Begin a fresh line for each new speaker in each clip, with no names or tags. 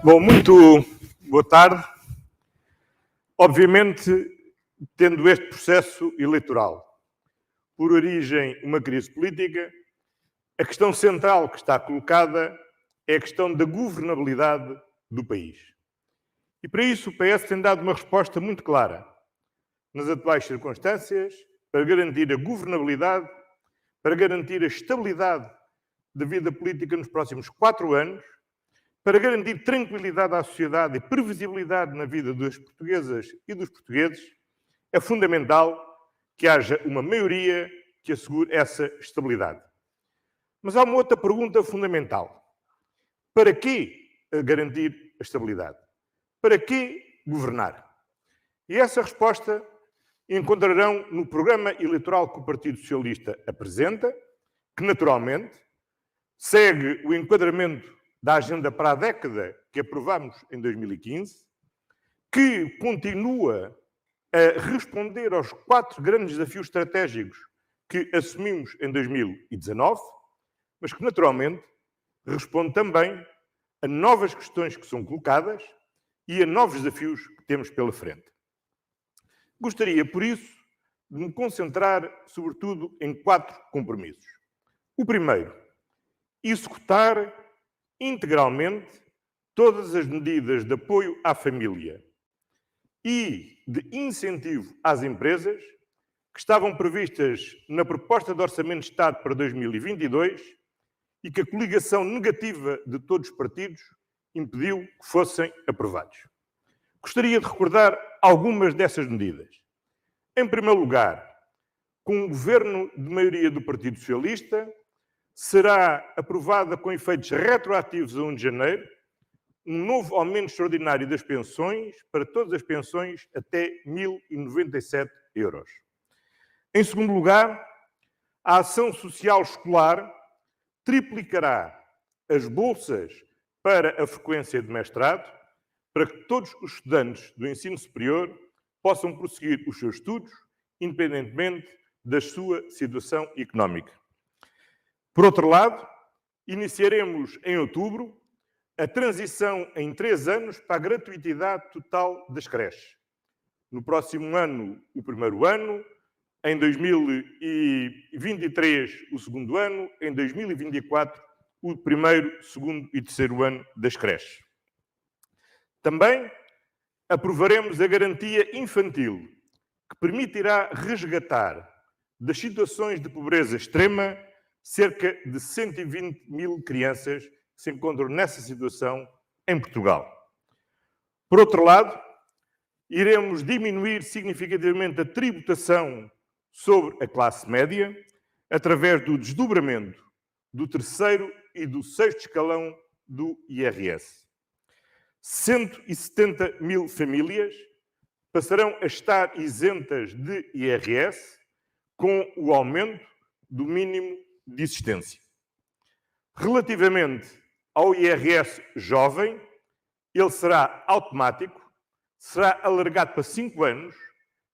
Bom, muito boa tarde. Obviamente, tendo este processo eleitoral por origem uma crise política, a questão central que está colocada é a questão da governabilidade do país. E para isso o PS tem dado uma resposta muito clara, nas atuais circunstâncias, para garantir a governabilidade, para garantir a estabilidade da vida política nos próximos 4 anos, para garantir tranquilidade à sociedade e previsibilidade na vida das portuguesas e dos portugueses, é fundamental que haja uma maioria que assegure essa estabilidade. Mas há uma outra pergunta fundamental. Para que garantir a estabilidade? Para que governar? E essa resposta encontrarão no programa eleitoral que o Partido Socialista apresenta, que naturalmente segue o enquadramento da agenda para a década que aprovámos em 2015, que continua a responder aos 4 grandes desafios estratégicos que assumimos em 2019, mas que naturalmente responde também a novas questões que são colocadas e a novos desafios que temos pela frente. Gostaria, por isso, de me concentrar, sobretudo, em 4 compromissos. O primeiro, executar integralmente todas as medidas de apoio à família e de incentivo às empresas que estavam previstas na proposta de Orçamento de Estado para 2022 e que a coligação negativa de todos os partidos impediu que fossem aprovados. Gostaria de recordar algumas dessas medidas. Em primeiro lugar, com o governo de maioria do Partido Socialista, será aprovada com efeitos retroativos a 1 de janeiro um novo aumento extraordinário das pensões para todas as pensões até 1.097 euros. Em segundo lugar, a ação social escolar triplicará as bolsas para a frequência de mestrado, para que todos os estudantes do ensino superior possam prosseguir os seus estudos, independentemente da sua situação económica. Por outro lado, iniciaremos em outubro a transição em 3 anos para a gratuitidade total das creches. No próximo ano, o primeiro ano, em 2023, o segundo ano, em 2024, o primeiro, segundo e terceiro ano das creches. Também aprovaremos a garantia infantil, que permitirá resgatar das situações de pobreza extrema cerca de 120.000 crianças que se encontram nessa situação em Portugal. Por outro lado, iremos diminuir significativamente a tributação sobre a classe média através do desdobramento do 3º e do 6º escalão do IRS. 170.000 famílias passarão a estar isentas de IRS com o aumento do mínimo de existência. Relativamente ao IRS jovem, ele será automático, será alargado para 5 anos,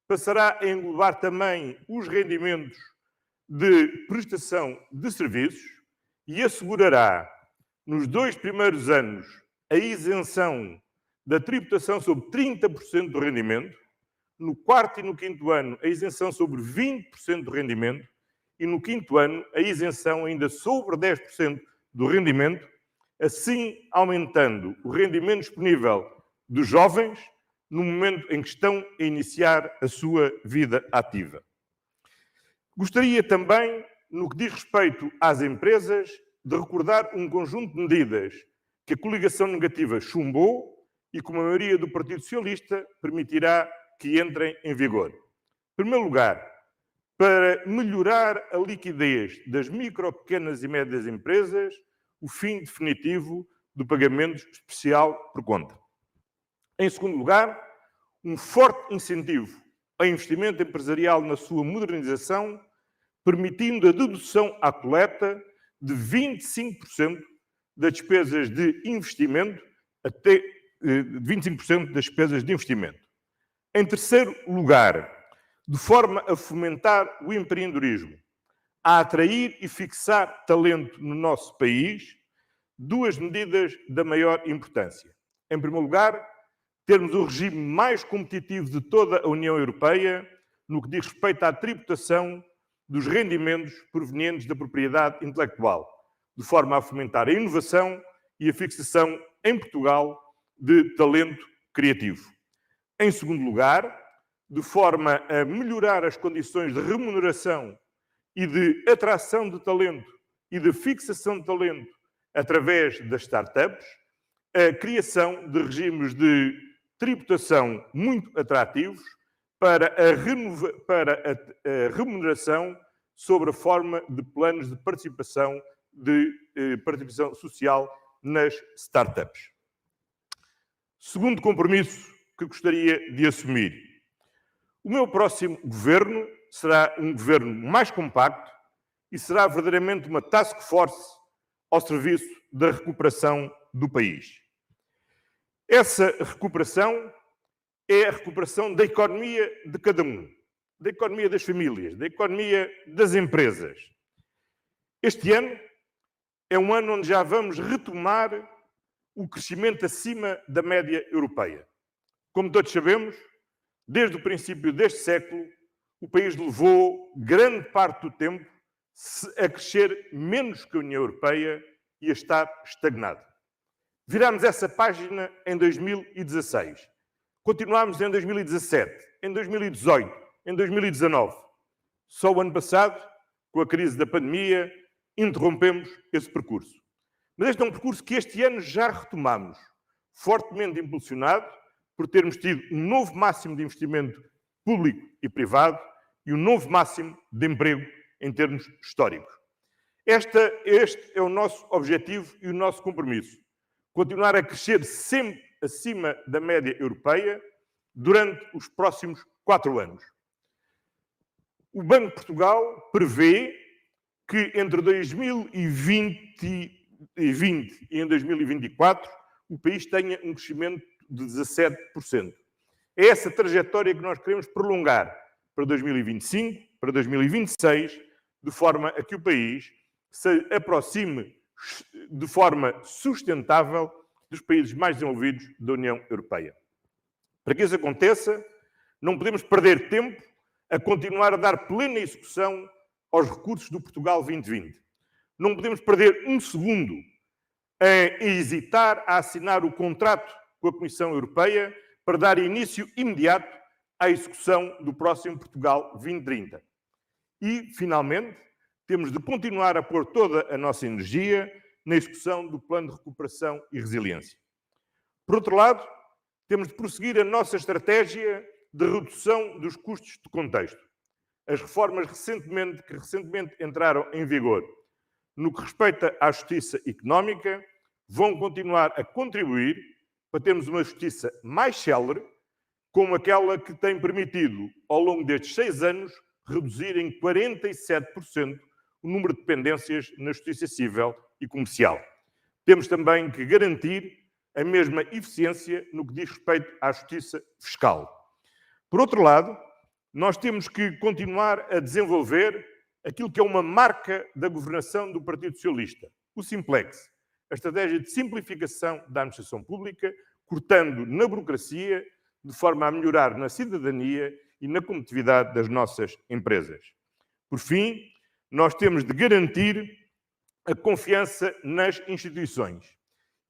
passará a englobar também os rendimentos de prestação de serviços e assegurará, nos 2 primeiros anos, a isenção da tributação sobre 30% do rendimento, no 4º e no 5º ano, a isenção sobre 20% do rendimento e no 5º ano, a isenção ainda sobre 10% do rendimento, assim aumentando o rendimento disponível dos jovens no momento em que estão a iniciar a sua vida ativa. Gostaria também, no que diz respeito às empresas, de recordar um conjunto de medidas que a coligação negativa chumbou e que a maioria do Partido Socialista permitirá que entrem em vigor. Em primeiro lugar, para melhorar a liquidez das micro, pequenas e médias empresas, o fim definitivo do pagamento especial por conta. Em segundo lugar, um forte incentivo ao investimento empresarial na sua modernização, permitindo a dedução à coleta de 25% das despesas de investimento até 25% das despesas de investimento. Em terceiro lugar, de forma a fomentar o empreendedorismo, a atrair e fixar talento no nosso país, 2 medidas da maior importância. Em primeiro lugar, termos o regime mais competitivo de toda a União Europeia no que diz respeito à tributação dos rendimentos provenientes da propriedade intelectual, de forma a fomentar a inovação e a fixação em Portugal de talento criativo. Em segundo lugar, de forma a melhorar as condições de remuneração e de atração de talento e de fixação de talento através das startups, a criação de regimes de tributação muito atrativos para a remuneração sobre a forma de planos de participação social nas startups. Segundo compromisso que gostaria de assumir. O meu próximo governo será um governo mais compacto e será verdadeiramente uma task force ao serviço da recuperação do país. Essa recuperação é a recuperação da economia de cada um, da economia das famílias, da economia das empresas. Este ano é um ano onde já vamos retomar o crescimento acima da média europeia. Como todos sabemos, desde o princípio deste século, o país levou grande parte do tempo a crescer menos que a União Europeia e a estar estagnado. Virámos essa página em 2016. Continuámos em 2017, em 2018, em 2019. Só o ano passado, com a crise da pandemia, interrompemos esse percurso. Mas este é um percurso que este ano já retomamos, fortemente impulsionado por termos tido um novo máximo de investimento público e privado e um novo máximo de emprego em termos históricos. Este é o nosso objetivo e o nosso compromisso. Continuar a crescer sempre acima da média europeia durante os próximos 4 anos. O Banco de Portugal prevê que entre 2020 e em 2024 o país tenha um crescimento de 17%. É essa trajetória que nós queremos prolongar para 2025, para 2026, de forma a que o país se aproxime de forma sustentável dos países mais desenvolvidos da União Europeia. Para que isso aconteça, não podemos perder tempo a continuar a dar plena execução aos recursos do Portugal 2020. Não podemos perder um segundo a hesitar a assinar o contrato com a Comissão Europeia para dar início imediato à execução do próximo Portugal 2030. E, finalmente, temos de continuar a pôr toda a nossa energia na execução do Plano de Recuperação e Resiliência. Por outro lado, temos de prosseguir a nossa estratégia de redução dos custos de contexto. As reformas que recentemente entraram em vigor no que respeita à justiça económica vão continuar a contribuir para termos uma justiça mais célere, como aquela que tem permitido, ao longo destes 6 anos, reduzir em 47% o número de pendências na justiça civil e comercial. Temos também que garantir a mesma eficiência no que diz respeito à justiça fiscal. Por outro lado, nós temos que continuar a desenvolver aquilo que é uma marca da governação do Partido Socialista, o Simplex, a estratégia de simplificação da administração pública, cortando na burocracia, de forma a melhorar na cidadania e na competitividade das nossas empresas. Por fim, nós temos de garantir a confiança nas instituições.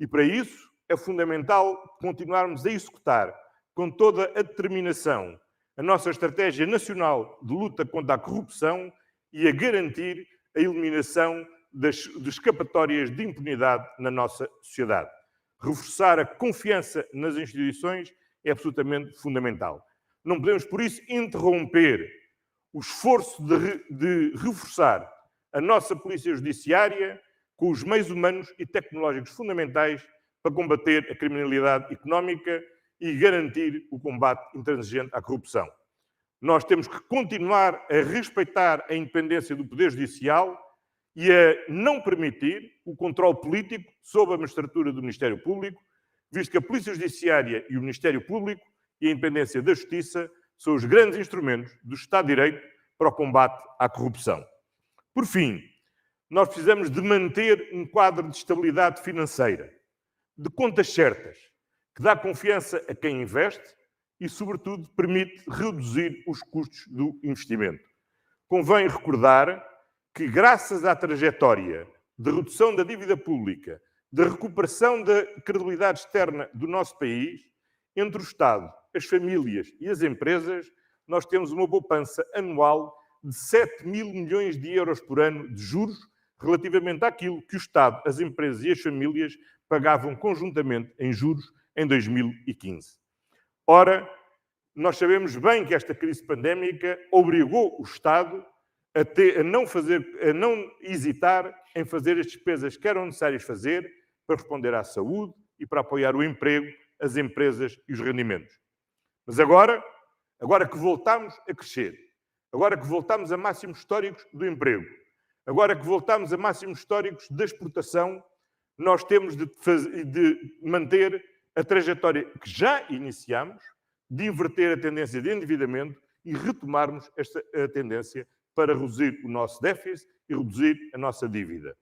E para isso é fundamental continuarmos a executar com toda a determinação a nossa estratégia nacional de luta contra a corrupção e a garantir a eliminação das escapatórias de impunidade na nossa sociedade. Reforçar a confiança nas instituições é absolutamente fundamental. Não podemos, por isso, interromper o esforço de reforçar a nossa polícia judiciária com os meios humanos e tecnológicos fundamentais para combater a criminalidade económica e garantir o combate intransigente à corrupção. Nós temos que continuar a respeitar a independência do Poder Judicial e a não permitir o controle político sobre a magistratura do Ministério Público, visto que a Polícia Judiciária e o Ministério Público e a independência da Justiça são os grandes instrumentos do Estado de Direito para o combate à corrupção. Por fim, nós precisamos de manter um quadro de estabilidade financeira, de contas certas, que dá confiança a quem investe e, sobretudo, permite reduzir os custos do investimento. Convém recordar que, graças à trajetória de redução da dívida pública, da recuperação da credibilidade externa do nosso país, entre o Estado, as famílias e as empresas, nós temos uma poupança anual de 7 mil milhões de euros por ano de juros, relativamente àquilo que o Estado, as empresas e as famílias pagavam conjuntamente em juros em 2015. Ora, nós sabemos bem que esta crise pandémica obrigou o Estado a não hesitar em fazer as despesas que eram necessárias fazer para responder à saúde e para apoiar o emprego, as empresas e os rendimentos. Mas agora que voltamos a crescer, agora que voltamos a máximos históricos do emprego, agora que voltamos a máximos históricos da exportação, nós temos de manter a trajetória que já iniciamos, de inverter a tendência de endividamento e retomarmos esta tendência para reduzir o nosso déficit e reduzir a nossa dívida.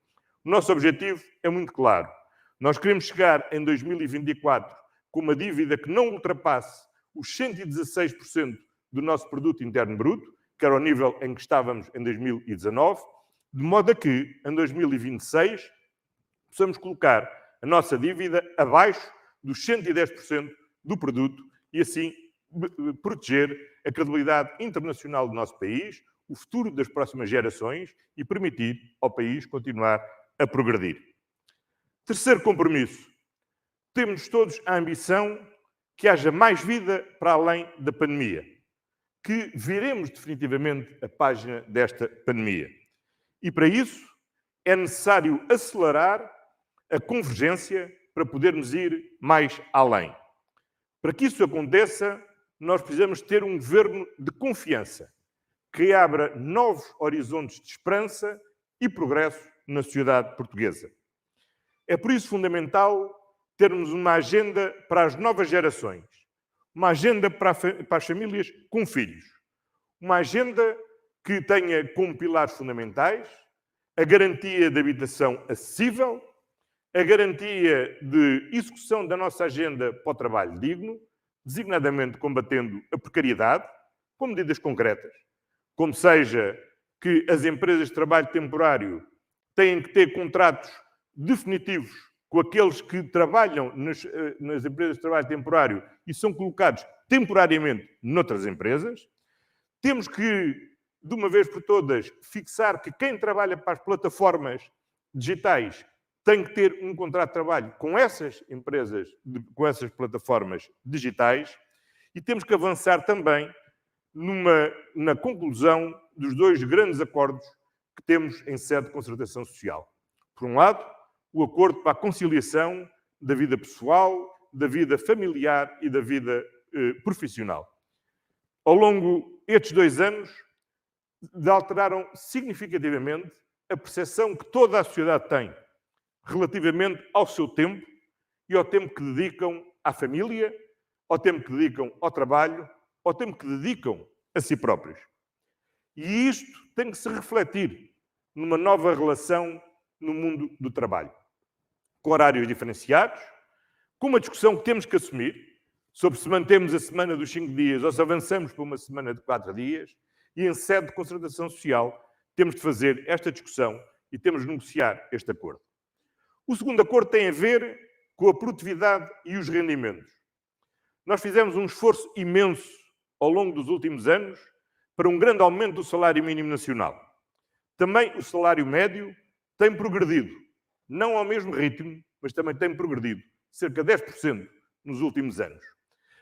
O nosso objetivo é muito claro. Nós queremos chegar em 2024 com uma dívida que não ultrapasse os 116% do nosso produto interno bruto, que era o nível em que estávamos em 2019, de modo a que, em 2026, possamos colocar a nossa dívida abaixo dos 110% do produto e, assim, proteger a credibilidade internacional do nosso país, o futuro das próximas gerações e permitir ao país continuar a progredir. Terceiro compromisso. Temos todos a ambição que haja mais vida para além da pandemia, que viremos definitivamente a página desta pandemia. E para isso é necessário acelerar a convergência para podermos ir mais além. Para que isso aconteça, nós precisamos ter um governo de confiança, que abra novos horizontes de esperança e progresso na sociedade portuguesa. É por isso fundamental termos uma agenda para as novas gerações, uma agenda para as famílias com filhos, uma agenda que tenha como pilares fundamentais a garantia de habitação acessível, a garantia de execução da nossa agenda para o trabalho digno, designadamente combatendo a precariedade, com medidas concretas, como seja que as empresas de trabalho temporário têm que ter contratos definitivos com aqueles que trabalham nas empresas de trabalho temporário e são colocados temporariamente noutras empresas. Temos que, de uma vez por todas, fixar que quem trabalha para as plataformas digitais tem que ter um contrato de trabalho com essas empresas, com essas plataformas digitais, e temos que avançar também na conclusão dos dois grandes acordos que temos em sede de concertação social. Por um lado, o acordo para a conciliação da vida pessoal, da vida familiar e da vida profissional. Ao longo destes 2 anos, alteraram significativamente a percepção que toda a sociedade tem relativamente ao seu tempo e ao tempo que dedicam à família, ao tempo que dedicam ao trabalho, ao tempo que dedicam a si próprios. E isto tem que se refletir numa nova relação no mundo do trabalho, com horários diferenciados, com uma discussão que temos que assumir sobre se mantemos a semana dos 5 dias ou se avançamos para uma semana de 4 dias, e em sede de concertação social temos de fazer esta discussão e temos de negociar este acordo. O segundo acordo tem a ver com a produtividade e os rendimentos. Nós fizemos um esforço imenso ao longo dos últimos anos para um grande aumento do salário mínimo nacional. Também o salário médio tem progredido, não ao mesmo ritmo, mas também tem progredido, cerca de 10% nos últimos anos.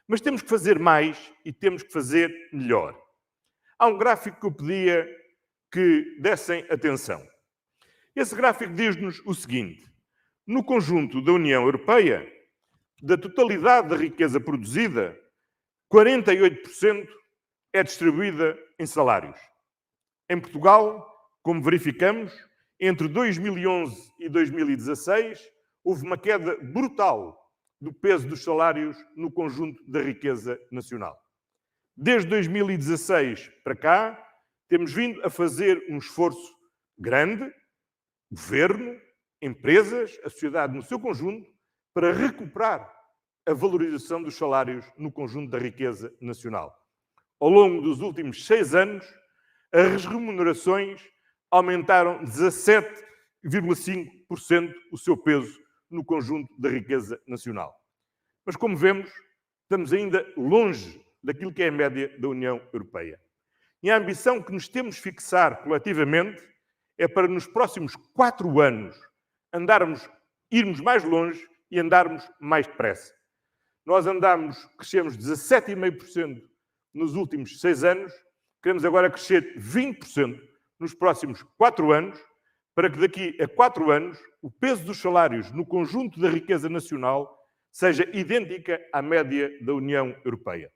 Mas temos que fazer mais e temos que fazer melhor. Há um gráfico que eu pedia que dessem atenção. Esse gráfico diz-nos o seguinte: no conjunto da União Europeia, da totalidade da riqueza produzida, 48% é distribuída em salários. Em Portugal, como verificamos, entre 2011 e 2016, houve uma queda brutal do peso dos salários no conjunto da riqueza nacional. Desde 2016 para cá, temos vindo a fazer um esforço grande, governo, empresas, a sociedade no seu conjunto, para recuperar a valorização dos salários no conjunto da riqueza nacional. Ao longo dos últimos 6 anos, as remunerações aumentaram 17,5% o seu peso no conjunto da riqueza nacional. Mas, como vemos, estamos ainda longe daquilo que é a média da União Europeia. E a ambição que nos temos de fixar coletivamente é para, nos próximos 4 anos, irmos mais longe e andarmos mais depressa. Nós crescemos 17,5% nos últimos 6 anos, queremos agora crescer 20% nos próximos 4 anos, para que daqui a 4 anos o peso dos salários no conjunto da riqueza nacional seja idêntica à média da União Europeia.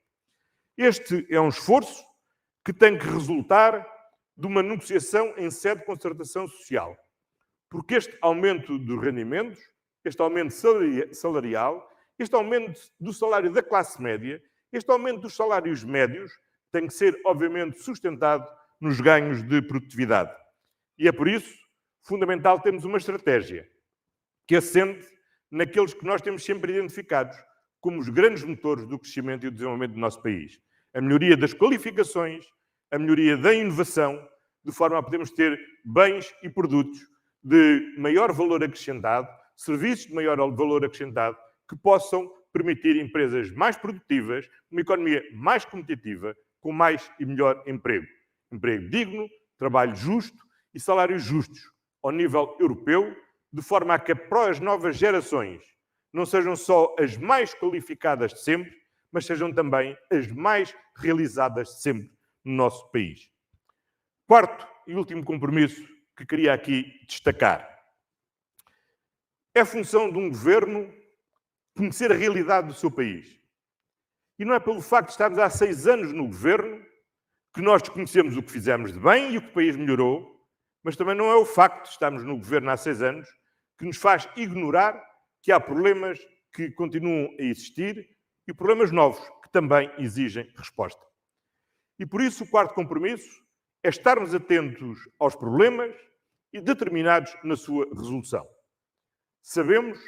Este é um esforço que tem que resultar de uma negociação em sede de concertação social, porque este aumento dos rendimentos, este aumento salarial, este aumento do salário da classe média, este aumento dos salários médios tem que ser, obviamente, sustentado nos ganhos de produtividade. E é por isso fundamental termos uma estratégia que assente naqueles que nós temos sempre identificados como os grandes motores do crescimento e do desenvolvimento do nosso país. A melhoria das qualificações, a melhoria da inovação, de forma a podermos ter bens e produtos de maior valor acrescentado, serviços de maior valor acrescentado, que possam permitir empresas mais produtivas, uma economia mais competitiva, com mais e melhor emprego. Emprego digno, trabalho justo e salários justos, ao nível europeu, de forma a que para as novas gerações não sejam só as mais qualificadas de sempre, mas sejam também as mais realizadas de sempre no nosso país. Quarto e último compromisso que queria aqui destacar. É função de um governo conhecer a realidade do seu país. E não é pelo facto de estarmos há 6 anos no governo que nós desconhecemos o que fizemos de bem e o que o país melhorou, mas também não é o facto de estarmos no governo há 6 anos que nos faz ignorar que há problemas que continuam a existir e problemas novos que também exigem resposta. E por isso o quarto compromisso é estarmos atentos aos problemas e determinados na sua resolução. Sabemos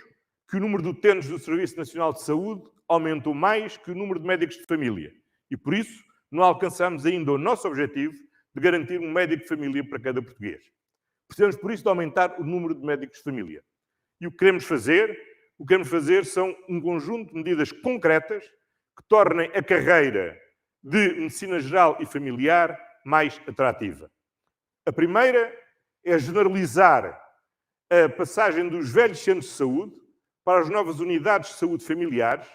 que o número de utentes do Serviço Nacional de Saúde aumentou mais que o número de médicos de família e por isso não alcançamos ainda o nosso objetivo de garantir um médico de família para cada português. Precisamos, por isso, de aumentar o número de médicos de família. E o que queremos fazer são um conjunto de medidas concretas que tornem a carreira de Medicina Geral e Familiar mais atrativa. A primeira é generalizar a passagem dos velhos centros de saúde para as novas unidades de saúde familiares,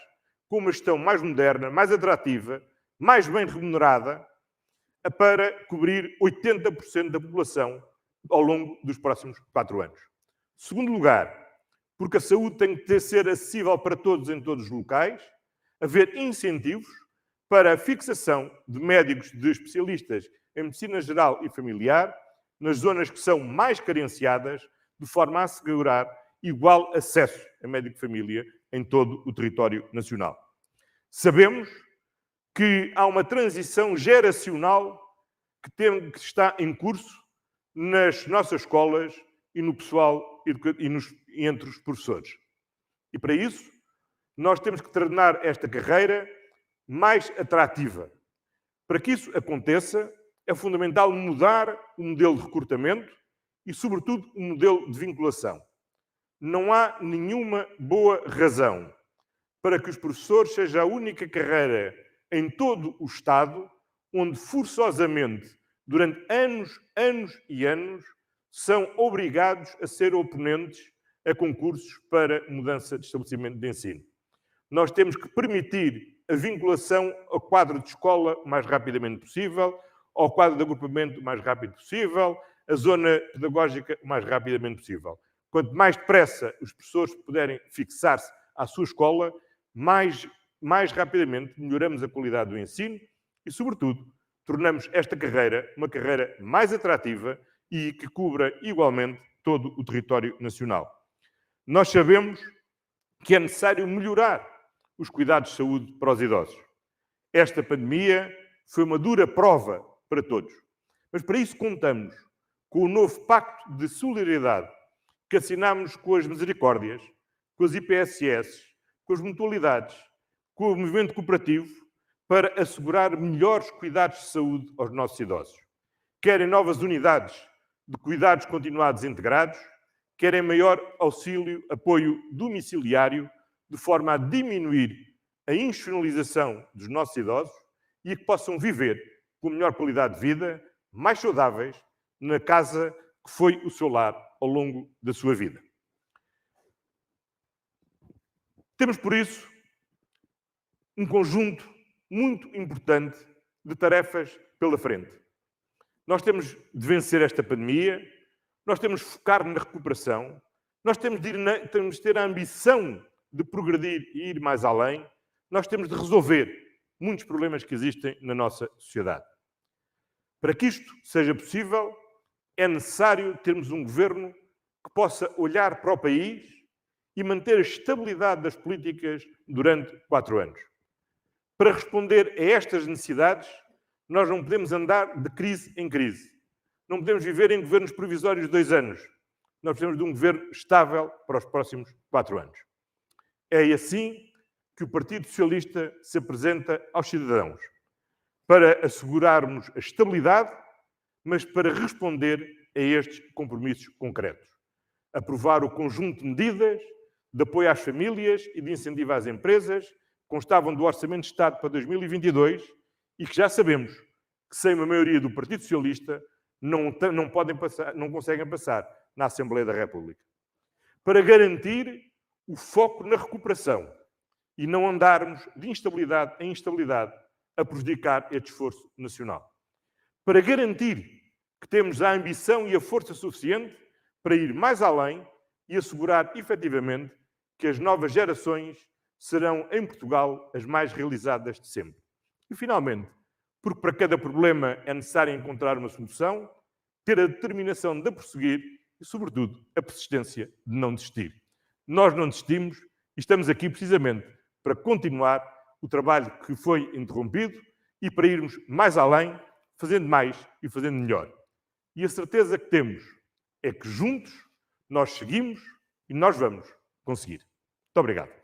com uma gestão mais moderna, mais atrativa, mais bem remunerada, para cobrir 80% da população ao longo dos próximos 4 anos. Segundo lugar, porque a saúde tem que ser acessível para todos em todos os locais, haver incentivos para a fixação de médicos de especialistas em medicina geral e familiar nas zonas que são mais carenciadas, de forma a assegurar igual acesso a médico de família em todo o território nacional. Sabemos que há uma transição geracional que está em curso nas nossas escolas e no pessoal e entre os professores. E para isso, nós temos que tornar esta carreira mais atrativa. Para que isso aconteça, é fundamental mudar o modelo de recrutamento e, sobretudo, o modelo de vinculação. Não há nenhuma boa razão para que os professores seja a única carreira em todo o Estado onde forçosamente, durante anos e anos, são obrigados a ser oponentes a concursos para mudança de estabelecimento de ensino. Nós temos que permitir a vinculação ao quadro de escola o mais rapidamente possível, ao quadro de agrupamento o mais rápido possível, à zona pedagógica o mais rapidamente possível. Quanto mais depressa os professores puderem fixar-se à sua escola, mais rapidamente melhoramos a qualidade do ensino e, sobretudo, tornamos esta carreira uma carreira mais atrativa e que cubra igualmente todo o território nacional. Nós sabemos que é necessário melhorar os cuidados de saúde para os idosos. Esta pandemia foi uma dura prova para todos. Mas para isso contamos com o novo Pacto de Solidariedade que assinámos com as Misericórdias, com as IPSS, com com as mutualidades, com o movimento cooperativo, para assegurar melhores cuidados de saúde aos nossos idosos. Querem novas unidades de cuidados continuados integrados, querem maior auxílio, apoio domiciliário, de forma a diminuir a institucionalização dos nossos idosos e a que possam viver com melhor qualidade de vida, mais saudáveis, na casa que foi o seu lar ao longo da sua vida. Temos, por isso, um conjunto muito importante de tarefas pela frente. Nós temos de vencer esta pandemia, nós temos de focar na recuperação, nós temos de ter a ambição de progredir e ir mais além, nós temos de resolver muitos problemas que existem na nossa sociedade. Para que isto seja possível, é necessário termos um governo que possa olhar para o país e manter a estabilidade das políticas durante 4 anos. Para responder a estas necessidades, nós não podemos andar de crise em crise. Não podemos viver em governos provisórios de 2 anos. Nós precisamos de um governo estável para os próximos 4 anos. É assim que o Partido Socialista se apresenta aos cidadãos, para assegurarmos a estabilidade, mas para responder a estes compromissos concretos. Aprovar o conjunto de medidas de apoio às famílias e de incentivo às empresas que constavam do Orçamento de Estado para 2022 e que já sabemos que, sem uma maioria do Partido Socialista, não conseguem passar na Assembleia da República. Para garantir o foco na recuperação e não andarmos de instabilidade em instabilidade a prejudicar este esforço nacional. Para garantir que temos a ambição e a força suficiente para ir mais além e assegurar, efetivamente, que as novas gerações serão, em Portugal, as mais realizadas de sempre. E, finalmente, porque para cada problema é necessário encontrar uma solução, ter a determinação de a prosseguir e, sobretudo, a persistência de não desistir. Nós não desistimos e estamos aqui precisamente para continuar o trabalho que foi interrompido e para irmos mais além, fazendo mais e fazendo melhor. E a certeza que temos é que juntos nós seguimos e nós vamos conseguir. Muito obrigado.